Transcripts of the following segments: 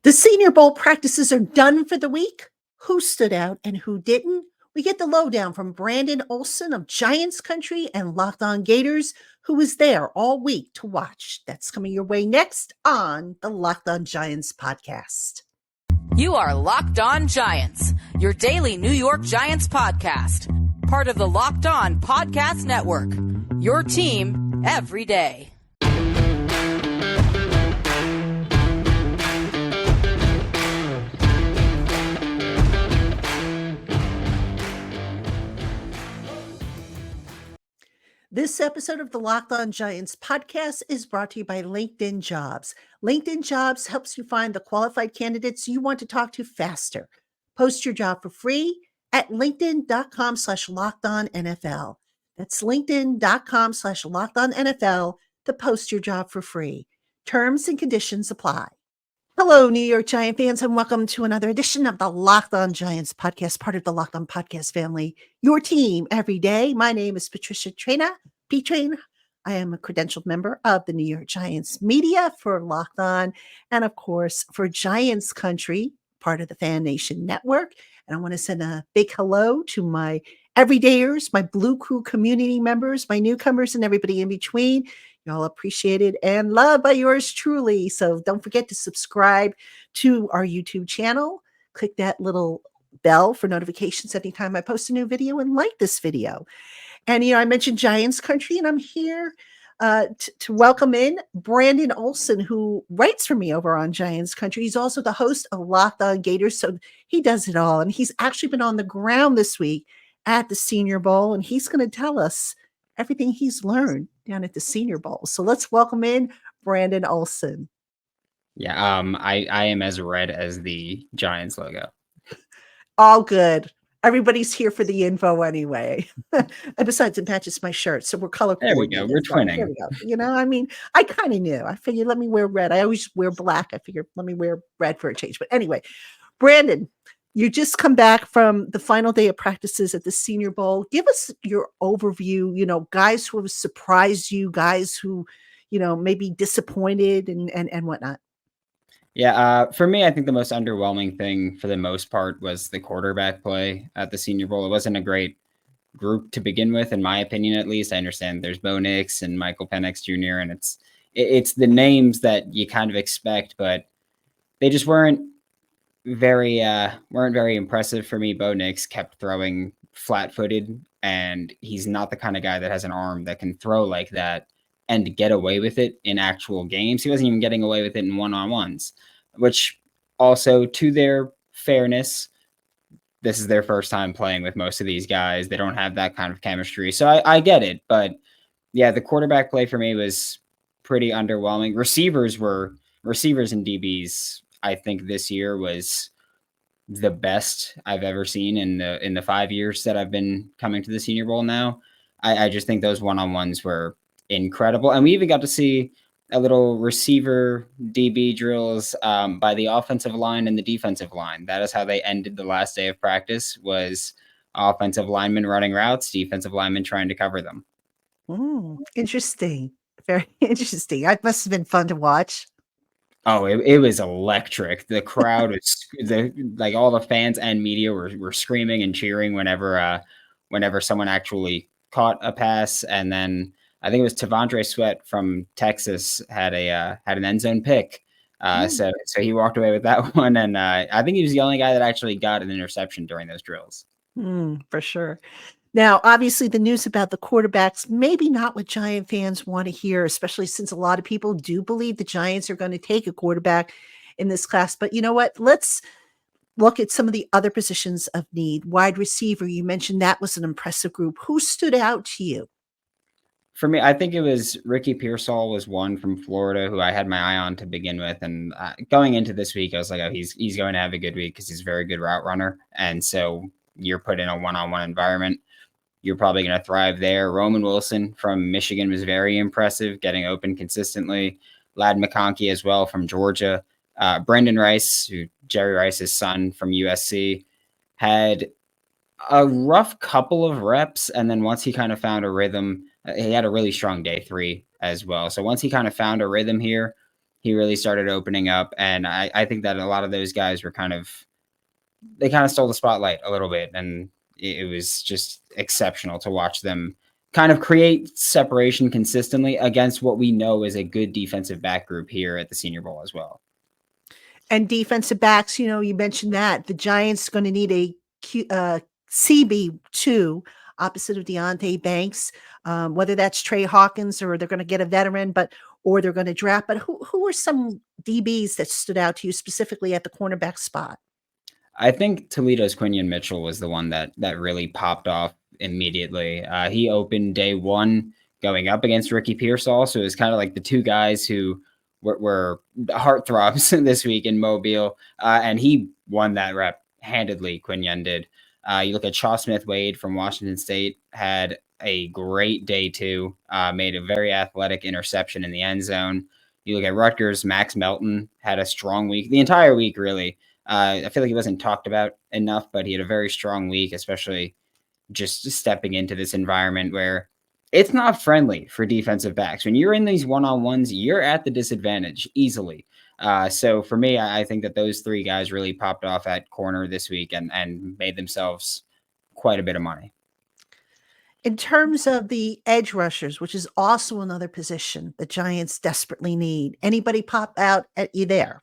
The Senior Bowl practices are done for the week. Who stood out and who didn't? We get the lowdown from Brandon Olsen of Giants Country and Locked On Gators, who was there all week to watch. That's coming your way next on the Locked On Giants podcast. You are Locked On Giants, your daily New York Giants podcast. Part of the Locked On Podcast Network, your team every day. This episode of the Locked On Giants podcast is brought to you by LinkedIn Jobs. LinkedIn Jobs helps you find the qualified candidates you want to talk to faster. Post your job for free at linkedin.com/lockedonnfl. That's linkedin.com/lockedonnfl to post your job for free. Terms and conditions apply. Hello, New York Giant fans, and welcome to another edition of the Locked On Giants podcast, part of the Locked On podcast family, your team every day. My name is Patricia Traina, P-Train. I am a credentialed member of the New York Giants media for Locked On, and of course, for Giants Country, part of the Fan Nation Network. And I want to send a big hello to my everydayers, my Blue Crew community members, my newcomers, and everybody in between. Y'all appreciated and loved by yours truly. So don't forget to subscribe to our YouTube channel. Click that little bell for notifications anytime I post a new video, and like this video. And, I mentioned Giants Country, and I'm here to welcome in Brandon Olsen, who writes for me over on Giants Country. He's also the host of Locked On Gators, so he does it all. And he's actually been on the ground this week at the Senior Bowl, and he's going to tell us everything he's learned down at the Senior Bowl. So let's welcome in Brandon Olsen. Yeah, I am as red as the Giants logo. All good. Everybody's here for the info anyway. And besides, it matches my shirt, so we're color coordinated. There we go. We're twinning. There we go. I kind of knew. I figured, let me wear red. I always wear black. I figured, let me wear red for a change. But anyway, Brandon, you just come back from the final day of practices at the Senior Bowl. Give us your overview, guys who have surprised you, guys who, maybe disappointed and whatnot. Yeah, for me, I think the most underwhelming thing for the most part was the quarterback play at the Senior Bowl. It wasn't a great group to begin with, in my opinion, at least. I understand there's Bo Nix and Michael Penix Jr., and it's the names that you kind of expect, but they just weren't very impressive for me. Bo Nix kept throwing flat-footed, and he's not the kind of guy that has an arm that can throw like that and get away with it in actual games. He wasn't even getting away with it in one-on-ones, which also, to their fairness, this is their first time playing with most of these guys. They don't have that kind of chemistry. So I get it. But yeah, the quarterback play for me was pretty underwhelming. Receivers and DBs, I think this year was the best I've ever seen in the 5 years that I've been coming to the Senior Bowl now. I just think those one-on-ones were incredible. And we even got to see a little receiver DB drills by the offensive line and the defensive line. That is how they ended the last day of practice, was offensive linemen running routes, defensive linemen trying to cover them. Interesting. Very interesting. That must have been fun to watch. Oh, it was electric. The crowd was like all the fans and media were screaming and cheering whenever someone actually caught a pass. And then I think it was Tavondre Sweat from Texas had an end zone pick. So he walked away with that one. And I think he was the only guy that actually got an interception during those drills. For sure. Now, obviously, the news about the quarterbacks, maybe not what Giant fans want to hear, especially since a lot of people do believe the Giants are going to take a quarterback in this class. But you know what? Let's look at some of the other positions of need. Wide receiver, you mentioned that was an impressive group. Who stood out to you? For me, I think it was Ricky Pearsall was one from Florida who I had my eye on to begin with. And going into this week, I was like, oh, he's going to have a good week because he's a very good route runner. And so you're put in a one-on-one environment, you're probably going to thrive there. Roman Wilson from Michigan was very impressive, getting open consistently. Ladd McConkey as well from Georgia. Brendan Rice, Jerry Rice's son from USC, had a rough couple of reps. And then once he kind of found a rhythm, he had a really strong day 3 as well. So once he kind of found a rhythm here, he really started opening up. And I think that a lot of those guys were they kind of stole the spotlight a little bit. And it was just exceptional to watch them kind of create separation consistently against what we know is a good defensive back group here at the Senior Bowl as well. And defensive backs, you mentioned that the Giants going to need a CB2 opposite of Deontay Banks, whether that's Trey Hawkins or they're going to get a veteran, or they're going to draft. But who are some DBs that stood out to you specifically at the cornerback spot? I think Toledo's Quinion Mitchell was the one that really popped off immediately. He opened day one going up against Ricky Pearsall, so it was kind of like the two guys who were heartthrobs this week in Mobile, and he won that rep handedly. Quinion did. You look at Shaw Smith-Wade from Washington State, had a great day two, made a very athletic interception in the end zone. You look at Rutgers, Max Melton had a strong week, the entire week really. I feel like he wasn't talked about enough, but he had a very strong week, especially just stepping into this environment where it's not friendly for defensive backs. When you're in these one-on-ones, you're at the disadvantage easily. So for me, I think that those three guys really popped off at corner this week and made themselves quite a bit of money. In terms of the edge rushers, which is also another position the Giants desperately need, anybody pop out at you there?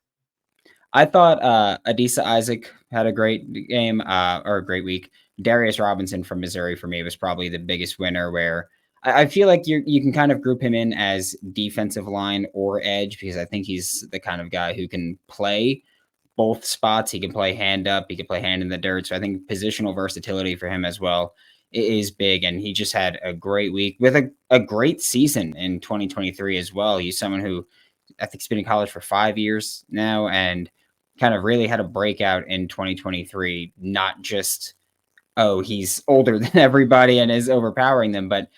I thought Adisa Isaac had a great game or a great week. Darius Robinson from Missouri for me was probably the biggest winner, where I feel like you can kind of group him in as defensive line or edge, because I think he's the kind of guy who can play both spots. He can play hand up, he can play hand in the dirt. So I think positional versatility for him as well is big. And he just had a great week with a great season in 2023 as well. He's someone who I think he's been in college for 5 years now and kind of really had a breakout in 2023, not just, oh, he's older than everybody and is overpowering them, but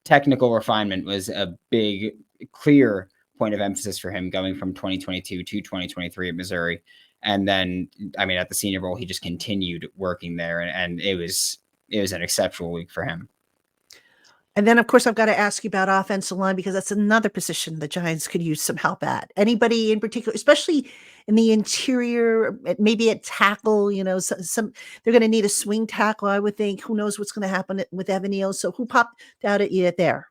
technical refinement was a big, clear point of emphasis for him going from 2022 to 2023 at Missouri. And then, I mean, at the Senior Bowl, he just continued working there, and it was an exceptional week for him. And then, of course, I've got to ask you about offensive line, because that's another position the Giants could use some help at. Anybody in particular, especially in the interior, maybe at tackle, some they're going to need a swing tackle, I would think. Who knows what's going to happen with Evan Neal? So who popped out at you there?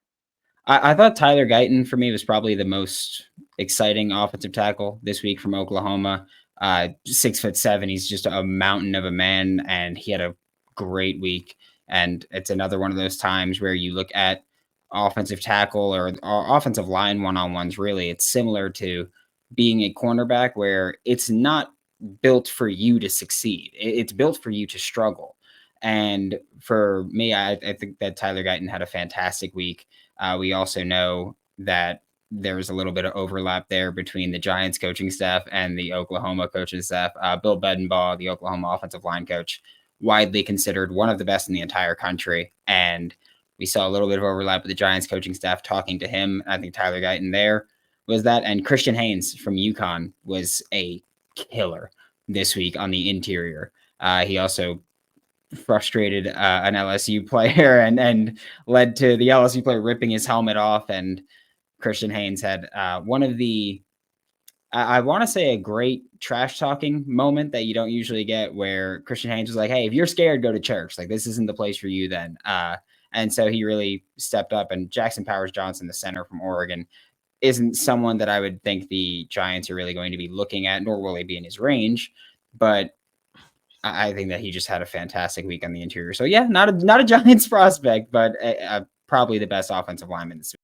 I thought Tyler Guyton for me was probably the most exciting offensive tackle this week from Oklahoma. 6'7", he's just a mountain of a man, and he had a great week. And it's another one of those times where you look at offensive tackle or offensive line one-on-ones, really, it's similar to being a cornerback, where it's not built for you to succeed. It's built for you to struggle. And for me, I think that Tyler Guyton had a fantastic week. We also know that there was a little bit of overlap there between the Giants coaching staff and the Oklahoma coaching staff. Bill Bedenbaugh, the Oklahoma offensive line coach, widely considered one of the best in the entire country. And we saw a little bit of overlap with the Giants coaching staff talking to him. I think Tyler Guyton there was that. And Christian Haynes from UConn was a killer this week on the interior. He also frustrated an LSU player and led to the LSU player ripping his helmet off. And Christian Haynes had one of the, I want to say, a great trash talking moment that you don't usually get, where Christian Haynes was like, hey, if you're scared, go to church. Like, this isn't the place for you then. And so he really stepped up. And Jackson Powers Johnson, the center from Oregon, isn't someone that I would think the Giants are really going to be looking at, nor will he be in his range. But I think that he just had a fantastic week on the interior. So yeah, not a Giants prospect, but probably the best offensive lineman this week.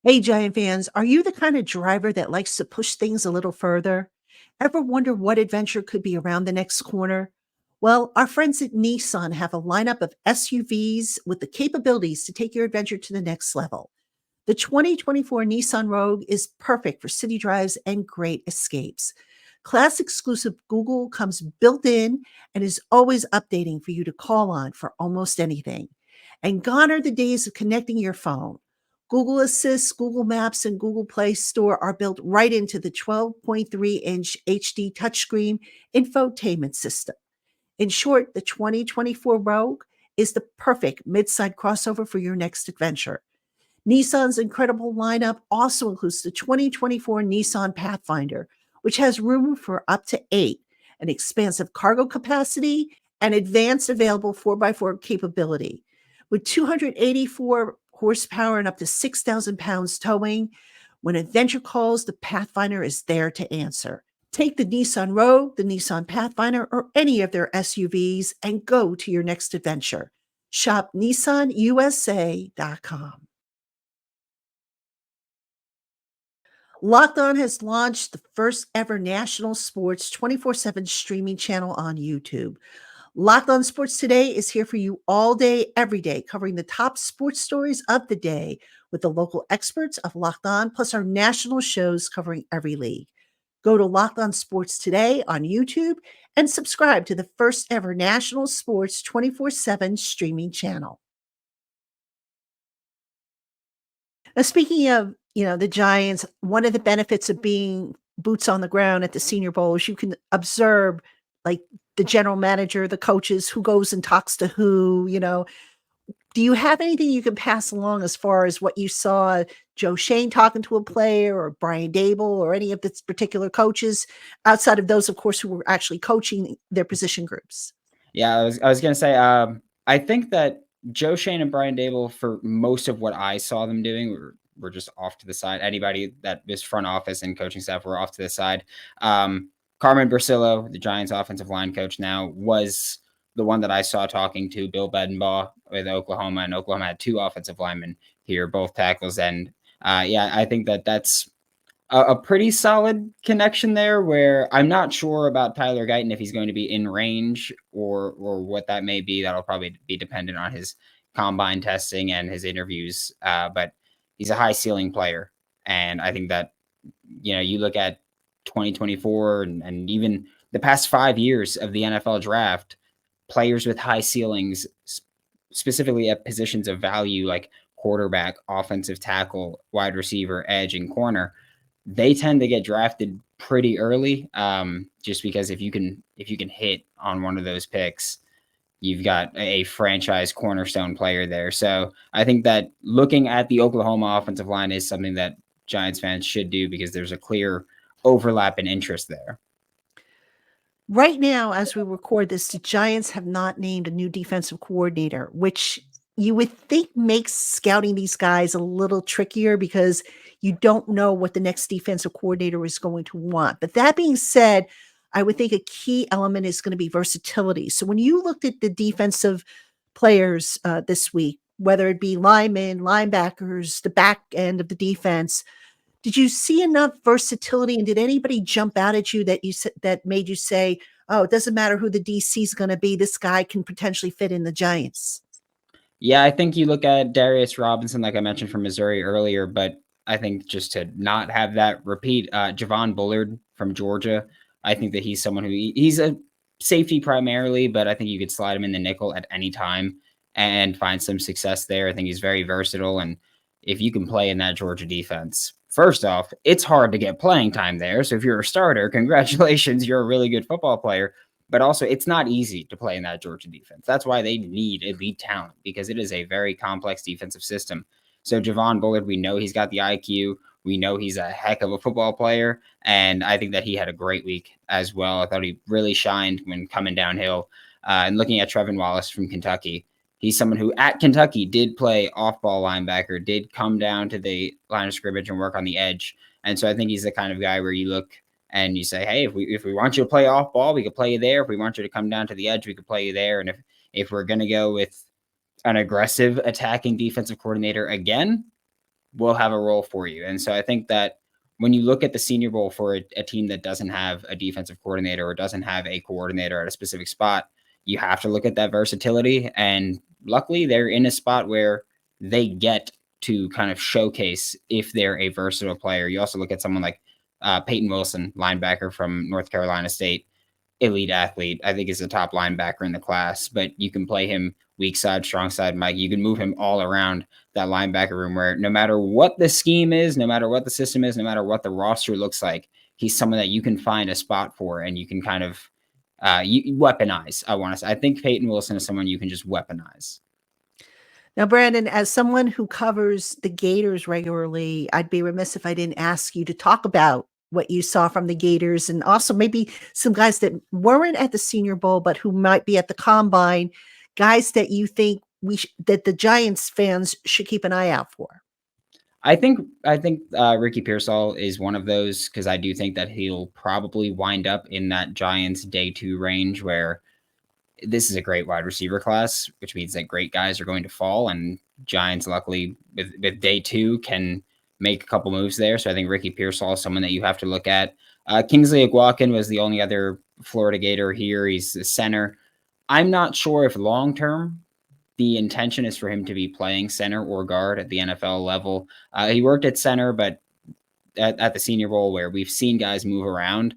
Hey, Giant fans, are you the kind of driver that likes to push things a little further? Ever wonder what adventure could be around the next corner? Well, our friends at Nissan have a lineup of SUVs with the capabilities to take your adventure to the next level. The 2024 Nissan Rogue is perfect for city drives and great escapes. Class exclusive Google comes built in and is always updating for you to call on for almost anything. And gone are the days of connecting your phone. Google Assist, Google Maps, and Google Play Store are built right into the 12.3-inch HD touchscreen infotainment system. In short, the 2024 Rogue is the perfect mid-side crossover for your next adventure. Nissan's incredible lineup also includes the 2024 Nissan Pathfinder, which has room for up to 8, an expansive cargo capacity, and advanced available 4x4 capability. With 284 horsepower and up to 6,000 pounds towing, when adventure calls, the Pathfinder is there to answer. Take the Nissan Rogue, the Nissan Pathfinder, or any of their SUVs and go to your next adventure. Shop nissanusa.com. Locked On has launched the first ever national sports 24/7 streaming channel on YouTube. Locked On Sports Today is here for you all day, every day, covering the top sports stories of the day with the local experts of Locked On, plus our national shows covering every league. Go to Locked On Sports Today on YouTube and subscribe to the first ever national sports 24/7 streaming channel. Now, speaking of, the Giants, one of the benefits of being boots on the ground at the Senior Bowl is you can observe, like, the general manager, the coaches, who goes and talks to who. Do you have anything you can pass along as far as what you saw Joe Shane talking to a player or Brian Dable or any of the particular coaches outside of those, of course, who were actually coaching their position groups? Yeah, I was going to say, I think that Joe Shane and Brian Dable, for most of what I saw them doing, were just off to the side. Anybody that was front office and coaching staff were off to the side. Carmen Brasillo, the Giants offensive line coach now, was the one that I saw talking to Bill Bedenbaugh with Oklahoma, and Oklahoma had 2 offensive linemen here, both tackles. And I think that that's a pretty solid connection there, where I'm not sure about Tyler Guyton if he's going to be in range or what that may be. That'll probably be dependent on his combine testing and his interviews. But he's a high ceiling player. And I think that, you look at 2024 and even the past 5 years of the NFL draft, players with high ceilings, specifically at positions of value like quarterback, offensive tackle, wide receiver, edge, and corner, they tend to get drafted pretty early, just because if you can hit on one of those picks, you've got a franchise cornerstone player there. So I think that looking at the Oklahoma offensive line is something that Giants fans should do, because there's a clear overlap in interest there. Right now, as we record this, the Giants have not named a new defensive coordinator, which you would think makes scouting these guys a little trickier because you don't know what the next defensive coordinator is going to want. But that being said, I would think a key element is going to be versatility. So when you looked at the defensive players this week, whether it be linemen, linebackers, the back end of the defense, did you see enough versatility, and did anybody jump out at you that made you say, "Oh, it doesn't matter who the DC is going to be, this guy can potentially fit in the Giants"? Yeah, I think you look at Darius Robinson, like I mentioned, from Missouri earlier, but I think just to not have that repeat, Javon Bullard from Georgia, I think that he's someone he's a safety primarily, but I think you could slide him in the nickel at any time and find some success there. I think he's very versatile. And if you can play in that Georgia defense, first off, it's hard to get playing time there. So if you're a starter, congratulations, you're a really good football player. But also, it's not easy to play in that Georgia defense. That's why they need elite talent, because it is a very complex defensive system. So Javon Bullard, we know he's got the IQ. We know he's a heck of a football player. And I think that he had a great week as well. I thought he really shined when coming downhill. And looking at Trevin Wallace from Kentucky, he's someone who at Kentucky did play off-ball linebacker, did come down to the line of scrimmage and work on the edge. And so I think he's the kind of guy where you look and you say, hey, if we want you to play off ball, we could play you there. If we want you to come down to the edge, we could play you there. And if we're going to go with an aggressive attacking defensive coordinator again, we'll have a role for you. And so I think that when you look at the Senior Bowl for a team that doesn't have a defensive coordinator or doesn't have a coordinator at a specific spot, you have to look at that versatility. And luckily, they're in a spot where they get to kind of showcase if they're a versatile player. You also look at someone like Peyton Wilson, linebacker from North Carolina State, elite athlete. I think is the top linebacker in the class, but you can play him weak side, strong side, Mike. You can move him all around that linebacker room where no matter what the scheme is, no matter what the system is, no matter what the roster looks like, he's someone that you can find a spot for and you can kind of you weaponize. I think Peyton Wilson is someone you can just weaponize. Now, Brandon, as someone who covers the Gators regularly, I'd be remiss if I didn't ask you to talk about what you saw from the Gators and also maybe some guys that weren't at the Senior Bowl, but who might be at the Combine, guys that you think that the Giants fans should keep an eye out for. I think Ricky Pearsall is one of those because I do think that he'll probably wind up in that Giants day 2 range where this is a great wide receiver class, which means that great guys are going to fall, and Giants, luckily, with day 2, can make a couple moves there. So I think Ricky Pearsall is someone that you have to look at. Kingsley Aguakin was the only other Florida Gator here. He's the center. I'm not sure if long term the intention is for him to be playing center or guard at the NFL level. He worked at center, but at the Senior Bowl, where we've seen guys move around,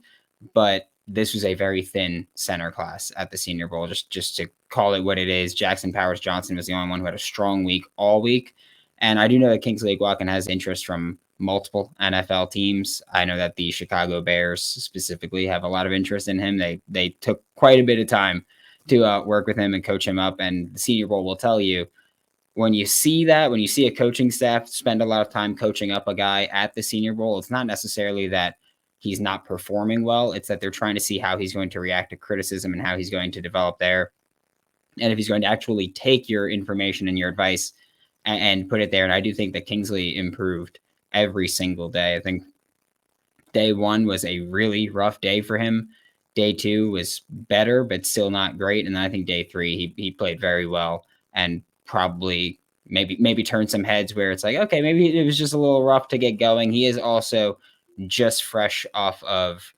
but this was a very thin center class at the Senior Bowl. Just to call it what it is, Jackson Powers Johnson was the only one who had a strong week all week. And I do know that Kingsley Aguakin has interest from multiple NFL teams. I know that the Chicago Bears specifically have a lot of interest in him. They took quite a bit of time to work with him and coach him up. And the Senior Bowl will tell you, when you see a coaching staff spend a lot of time coaching up a guy at the Senior Bowl, it's not necessarily that he's not performing well. It's that they're trying to see how he's going to react to criticism and how he's going to develop there. And if he's going to actually take your information and your advice and put it there. And I do think that Kingsley improved every single day. I think day 1 was a really rough day for him. Day 2 was better, but still not great. And then I think day 3, he played very well and probably maybe turned some heads where it's like, okay, maybe it was just a little rough to get going. He is also just fresh off of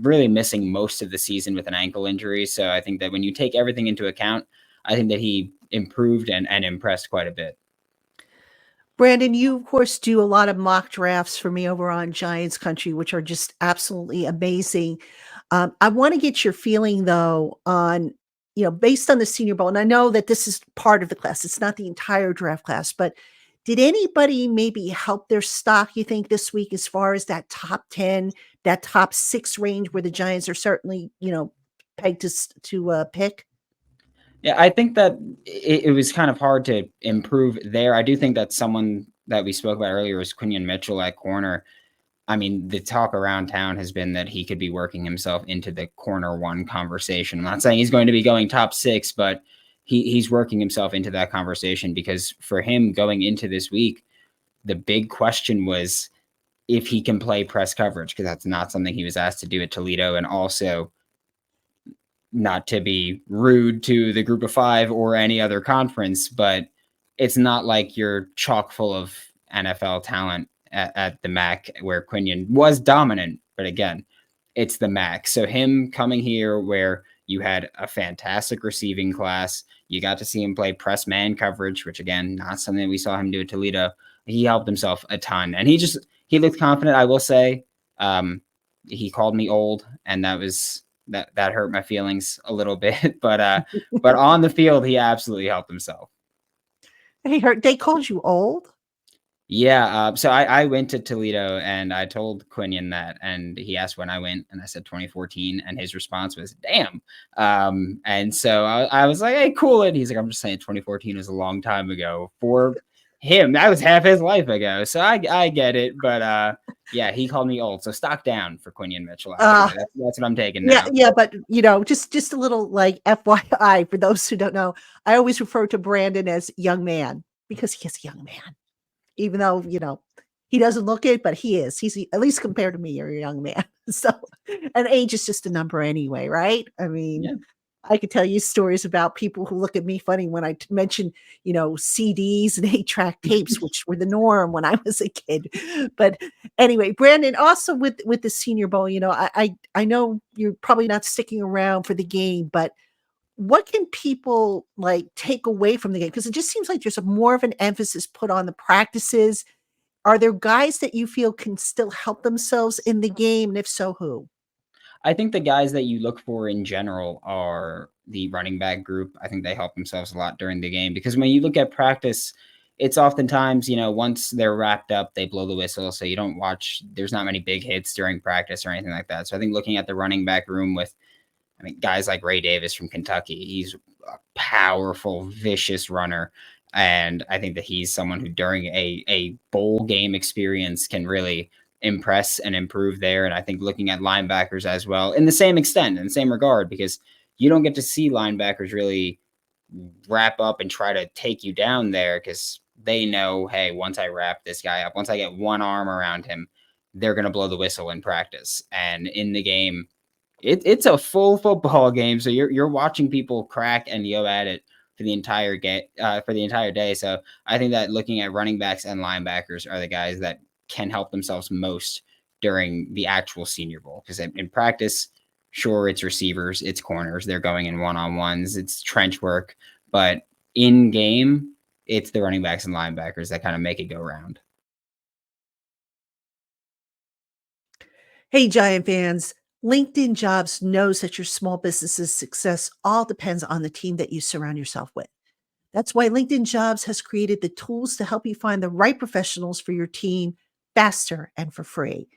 really missing most of the season with an ankle injury. So I think that when you take everything into account, I think that he improved and impressed quite a bit. Brandon, you of course do a lot of mock drafts for me over on Giants Country, which are just absolutely amazing. I want to get your feeling though on, based on the Senior Bowl, and I know that this is part of the class. It's not the entire draft class, but did anybody maybe help their stock, you think, this week as far as that top 10, that top 6 range where the Giants are certainly, pegged to pick? Yeah, I think that it was kind of hard to improve there. I do think that someone that we spoke about earlier was Quinion Mitchell at corner. I mean, the talk around town has been that he could be working himself into the corner 1 conversation. I'm not saying he's going to be going top 6, but he's working himself into that conversation because for him going into this week, the big question was if he can play press coverage, because that's not something he was asked to do at Toledo. And also, not to be rude to the Group of 5 or any other conference, but it's not like you're chock full of NFL talent at the MAC where Quinion was dominant. But again, it's the MAC. So him coming here where you had a fantastic receiving class, you got to see him play press man coverage, which again, not something we saw him do at Toledo. He helped himself a ton. And he looked confident. I will say, he called me old, and that hurt my feelings a little bit, but on the field, he absolutely helped himself. They called you old? Yeah. So I went to Toledo and I told Quinion that, and he asked when I went, and I said 2014, and his response was, damn. And so I was like, hey, cool. And he's like, I'm just saying 2014 was a long time ago for him. That was half his life ago. So I get it. But yeah, he called me old. So stock down for Quinion Mitchell. That's what I'm taking now. Yeah. But just a little like FYI for those who don't know, I always refer to Brandon as young man because he is a young man. Even though, he doesn't look it, but he is. He's, at least compared to me, you're a young man. So, and age is just a number anyway, right? I mean, yeah. I could tell you stories about people who look at me funny when I mention, CDs and 8-track tapes, which were the norm when I was a kid. But anyway, Brandon, also with the Senior Bowl, I know you're probably not sticking around for the game, but what can people take away from the game? Because it just seems like there's more of an emphasis put on the practices. Are there guys that you feel can still help themselves in the game? And if so, who? I think the guys that you look for in general are the running back group. I think they help themselves a lot during the game because when you look at practice, it's oftentimes, once they're wrapped up, they blow the whistle. So you don't watch, there's not many big hits during practice or anything like that. So I think looking at the running back room with, guys like Ray Davis from Kentucky, he's a powerful, vicious runner. And I think that he's someone who during a bowl game experience can really impress and improve there. And I think looking at linebackers as well in the same extent, in the same regard, because you don't get to see linebackers really wrap up and try to take you down there because they know, hey, once I wrap this guy up, once I get one arm around him, they're going to blow the whistle in practice. And in the game, it's a full football game, so you're watching people crack and go at it for the entire for the entire day. So I think that looking at running backs and linebackers are the guys that can help themselves most during the actual Senior Bowl, because in practice, sure, it's receivers, it's corners, they're going in one-on-ones, it's trench work, but in game, it's the running backs and linebackers that kind of make it go round. Hey, Giant fans. LinkedIn Jobs knows that your small business's success all depends on the team that you surround yourself with. That's why LinkedIn Jobs has created the tools to help you find the right professionals for your team faster and for free.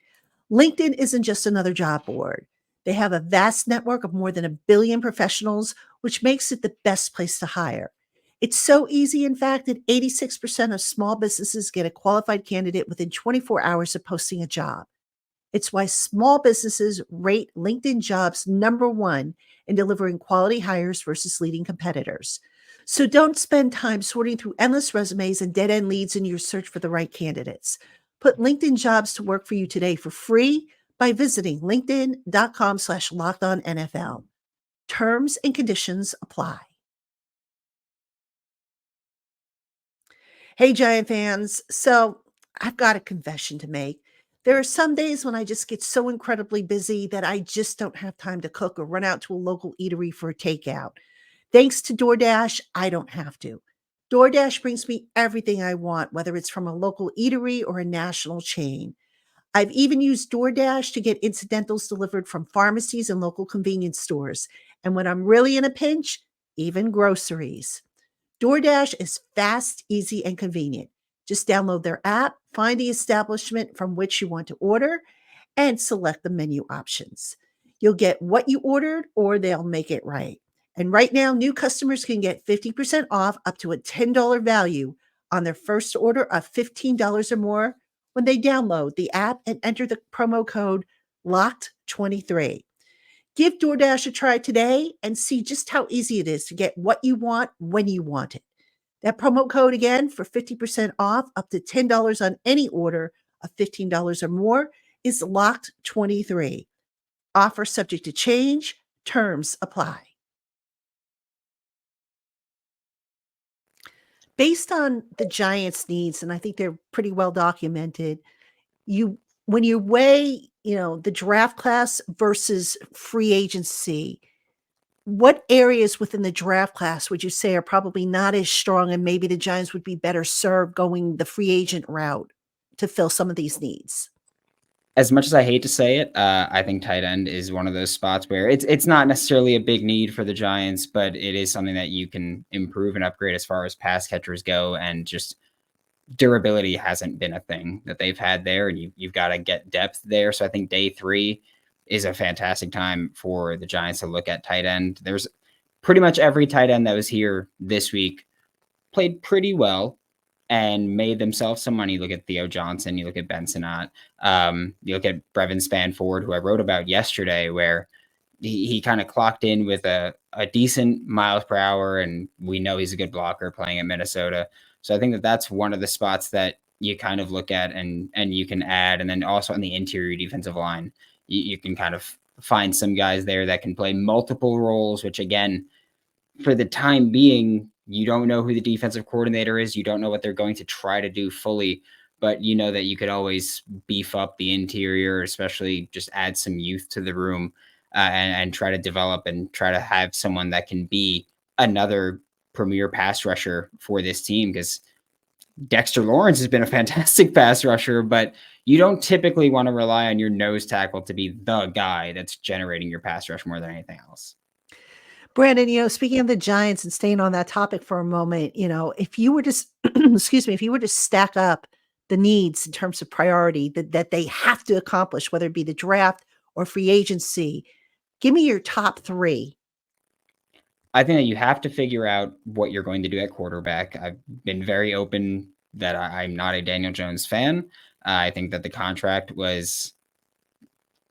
LinkedIn isn't just another job board. They have a vast network of more than 1 billion professionals, which makes it the best place to hire. It's so easy, in fact, that 86% of small businesses get a qualified candidate within 24 hours of posting a job. It's why small businesses rate LinkedIn Jobs number one in delivering quality hires versus leading competitors. So don't spend time sorting through endless resumes and dead end leads in your search for the right candidates. Put LinkedIn Jobs to work for you today for free by visiting linkedin.com/lockedonnfl. Terms and conditions apply. Hey, Giant fans. So I've got a confession to make. There are some days when I just get so incredibly busy that I just don't have time to cook or run out to a local eatery for a takeout. Thanks to DoorDash, I don't have to. DoorDash brings me everything I want, whether it's from a local eatery or a national chain. I've even used DoorDash to get incidentals delivered from pharmacies and local convenience stores. And when I'm really in a pinch, even groceries. DoorDash is fast, easy, and convenient. Just download their app, find the establishment from which you want to order, and select the menu options. You'll get what you ordered, or they'll make it right. And right now, new customers can get 50% off up to a $10 value on their first order of $15 or more when they download the app and enter the promo code LOCKED23. Give DoorDash a try today and see just how easy it is to get what you want when you want it. That promo code again for 50% off up to $10 on any order of $15 or more is LOCKED23. Offer subject to change. Terms apply. Based on the Giants' needs, and I think they're pretty well documented, you when you weigh, the draft class versus free agency, what areas within the draft class would you say are probably not as strong and maybe the Giants would be better served going the free agent route to fill some of these needs? As much as I hate to say it, I think tight end is one of those spots where it's not necessarily a big need for the Giants, but it is something that you can improve and upgrade as far as pass catchers go, and just durability hasn't been a thing that they've had there, and you've got to get depth there. So I think day 3 is a fantastic time for the Giants to look at tight end. There's pretty much every tight end that was here this week played pretty well and made themselves some money. Look at Theo Johnson, you look at Ben Sinnott, you look at Brevin Spanford, who I wrote about yesterday, where he kind of clocked in with a decent miles per hour, and we know he's a good blocker playing at Minnesota. So I think that that's one of the spots that you kind of look at and you can add. And then also on the interior defensive line, you can kind of find some guys there that can play multiple roles, which again, for the time being, you don't know who the defensive coordinator is. You don't know what they're going to try to do fully, but you know that you could always beef up the interior, especially just add some youth to the room, and try to develop and try to have someone that can be another premier pass rusher for this team, because Dexter Lawrence has been a fantastic pass rusher, but you don't typically want to rely on your nose tackle to be the guy that's generating your pass rush more than anything else. Brandon, speaking of the Giants and staying on that topic for a moment, if you were to, excuse me, if you were to stack up the needs in terms of priority that they have to accomplish, whether it be the draft or free agency, give me your top 3. I think that you have to figure out what you're going to do at quarterback. I've been very open that I'm not a Daniel Jones fan. I think that the contract was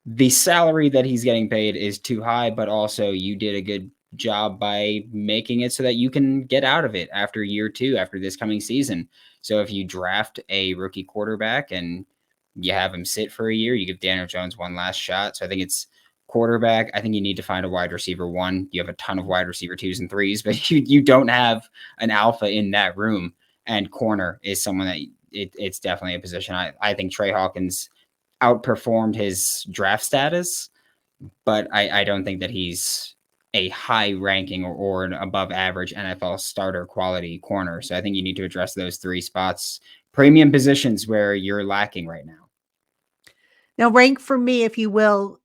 the salary that he's getting paid is too high, but also you did a good job by making it so that you can get out of it after year two, after this coming season. So if you draft a rookie quarterback and you have him sit for a year, you give Daniel Jones one last shot. So I think it's quarterback. I think you need to find a wide receiver one. You have a ton of wide receiver twos and threes, but you don't have an alpha in that room. And corner is someone that it's definitely a position. I think Trey Hawkins outperformed his draft status, but I don't think that he's a high ranking or an above average NFL starter quality corner. So I think you need to address those three spots, premium positions where you're lacking right now. Now, rank for me, if you will,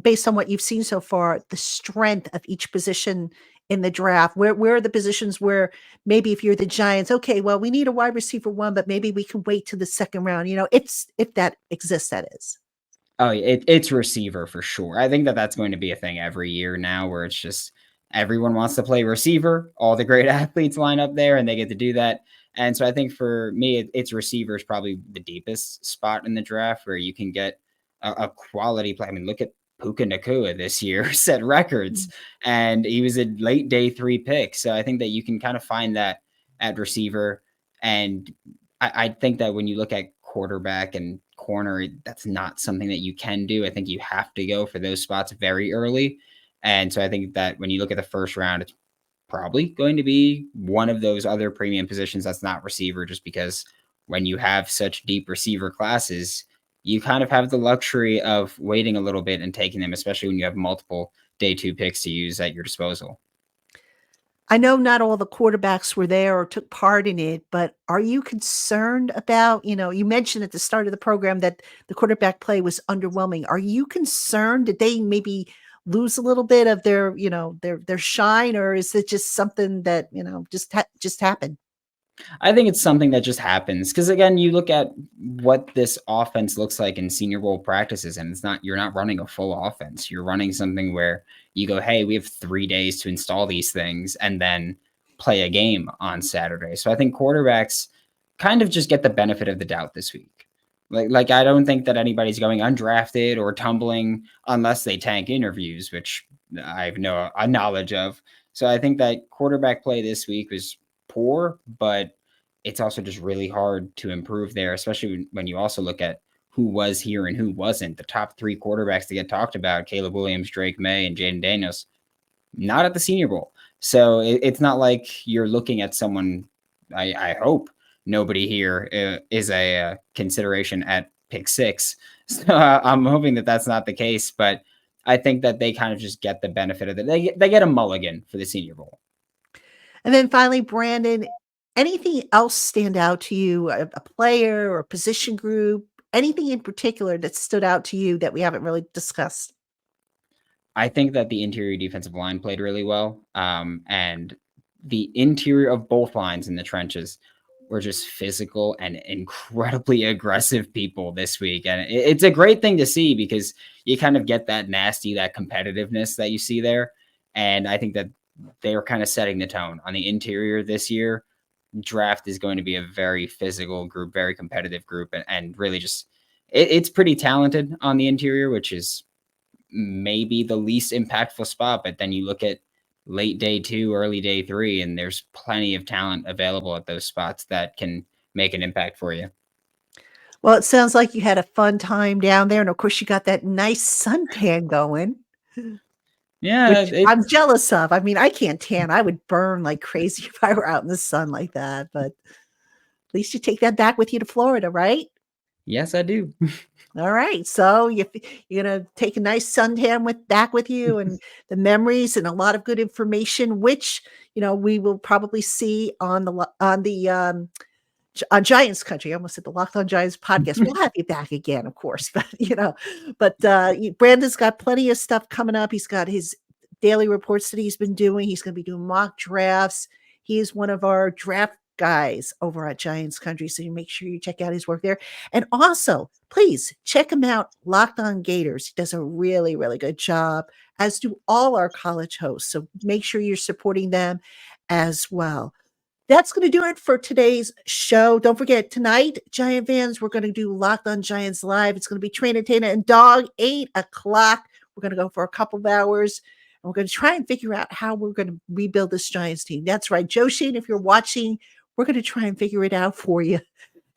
based on what you've seen so far, the strength of each position in the draft. Where are the positions where maybe if you're the Giants, okay, well, we need a wide receiver one, but maybe we can wait to the second round. If that exists, that is. Oh, it's receiver for sure. I think that that's going to be a thing every year now, where it's just everyone wants to play receiver. All the great athletes line up there, and they get to do that. And so I think for me, it's receiver is probably the deepest spot in the draft where you can get a quality play. I mean, look at Puka Nacua this year, set records, and he was a late day 3 pick. So I think that you can kind of find that at receiver. And I think that when you look at quarterback and corner, that's not something that you can do. I think you have to go for those spots very early. And so I think that when you look at the first round, it's probably going to be one of those other premium positions that's not receiver, just because when you have such deep receiver classes, you kind of have the luxury of waiting a little bit and taking them, especially when you have multiple day 2 picks to use at your disposal. I know not all the quarterbacks were there or took part in it, but are you concerned about, you mentioned at the start of the program that the quarterback play was underwhelming. Are you concerned? Did they maybe lose a little bit of their, their shine, or is it just something that, just happened? I think it's something that just happens because, again, you look at what this offense looks like in Senior Bowl practices, and you're not running a full offense. You're running something where you go, hey, we have 3 days to install these things and then play a game on Saturday. So I think quarterbacks kind of just get the benefit of the doubt this week. Like I don't think that anybody's going undrafted or tumbling unless they tank interviews, which I have no knowledge of. So I think that quarterback play this week was poor, but it's also just really hard to improve there, especially when you also look at who was here and who wasn't. The top 3 quarterbacks to get talked about, Caleb Williams, Drake May, and Jaden Daniels, not at the Senior Bowl. So it's not like you're looking at someone, I hope nobody here is a consideration at pick 6. So I'm hoping that that's not the case, but I think that they kind of just get the benefit of it. They get a mulligan for the Senior Bowl. And then finally, Brandon, anything else stand out to you, a player or a position group, anything in particular that stood out to you that we haven't really discussed? I think that the interior defensive line played really well. And the interior of both lines in the trenches were just physical and incredibly aggressive people this week. And it's a great thing to see because you kind of get that nasty, that competitiveness that you see there. And I think that they are kind of setting the tone on the interior this year. Draft is going to be a very physical group, very competitive group, and really just it's pretty talented on the interior, which is maybe the least impactful spot. But then you look at late day 2, early day 3, and there's plenty of talent available at those spots that can make an impact for you. Well, it sounds like you had a fun time down there. And of course, you got that nice suntan going. Yeah, Which I'm jealous of. I mean, I can't tan. I would burn like crazy if I were out in the sun like that, but at least you take that back with you to Florida, right? Yes, I do. All right. So you're going to take a nice suntan back with you and the memories and a lot of good information, which, we will probably see on Giants Country. I almost said the Locked On Giants podcast. We'll have you back again, of course, but Brandon's got plenty of stuff coming up. He's got his daily reports that he's been doing. He's going to be doing mock drafts. He is one of our draft guys over at Giants Country. So you make sure you check out his work there. And also, please check him out, Locked On Gators. He does a really, really good job, as do all our college hosts. So make sure you're supporting them as well. That's going to do it for today's show. Don't forget, tonight, Giant fans, we're going to do Locked On Giants Live. It's going to be Trina, Tana, and Dog, 8 o'clock. We're going to go for a couple of hours, and we're going to try and figure out how we're going to rebuild this Giants team. That's right. Joe Sheen, if you're watching, we're going to try and figure it out for you.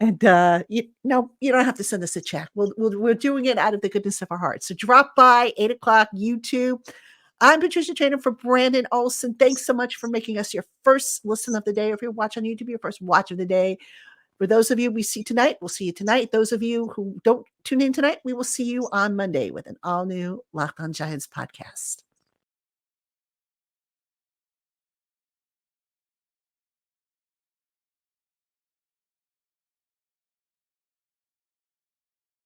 And, you don't have to send us a check. We're doing it out of the goodness of our hearts. So drop by, 8 o'clock, YouTube. I'm Patricia Trainer for Brandon Olsen. Thanks so much for making us your first listen of the day. Or if you're watching on YouTube, your first watch of the day. For those of you we see tonight, we'll see you tonight. Those of you who don't tune in tonight, we will see you on Monday with an all-new Locked On Giants podcast.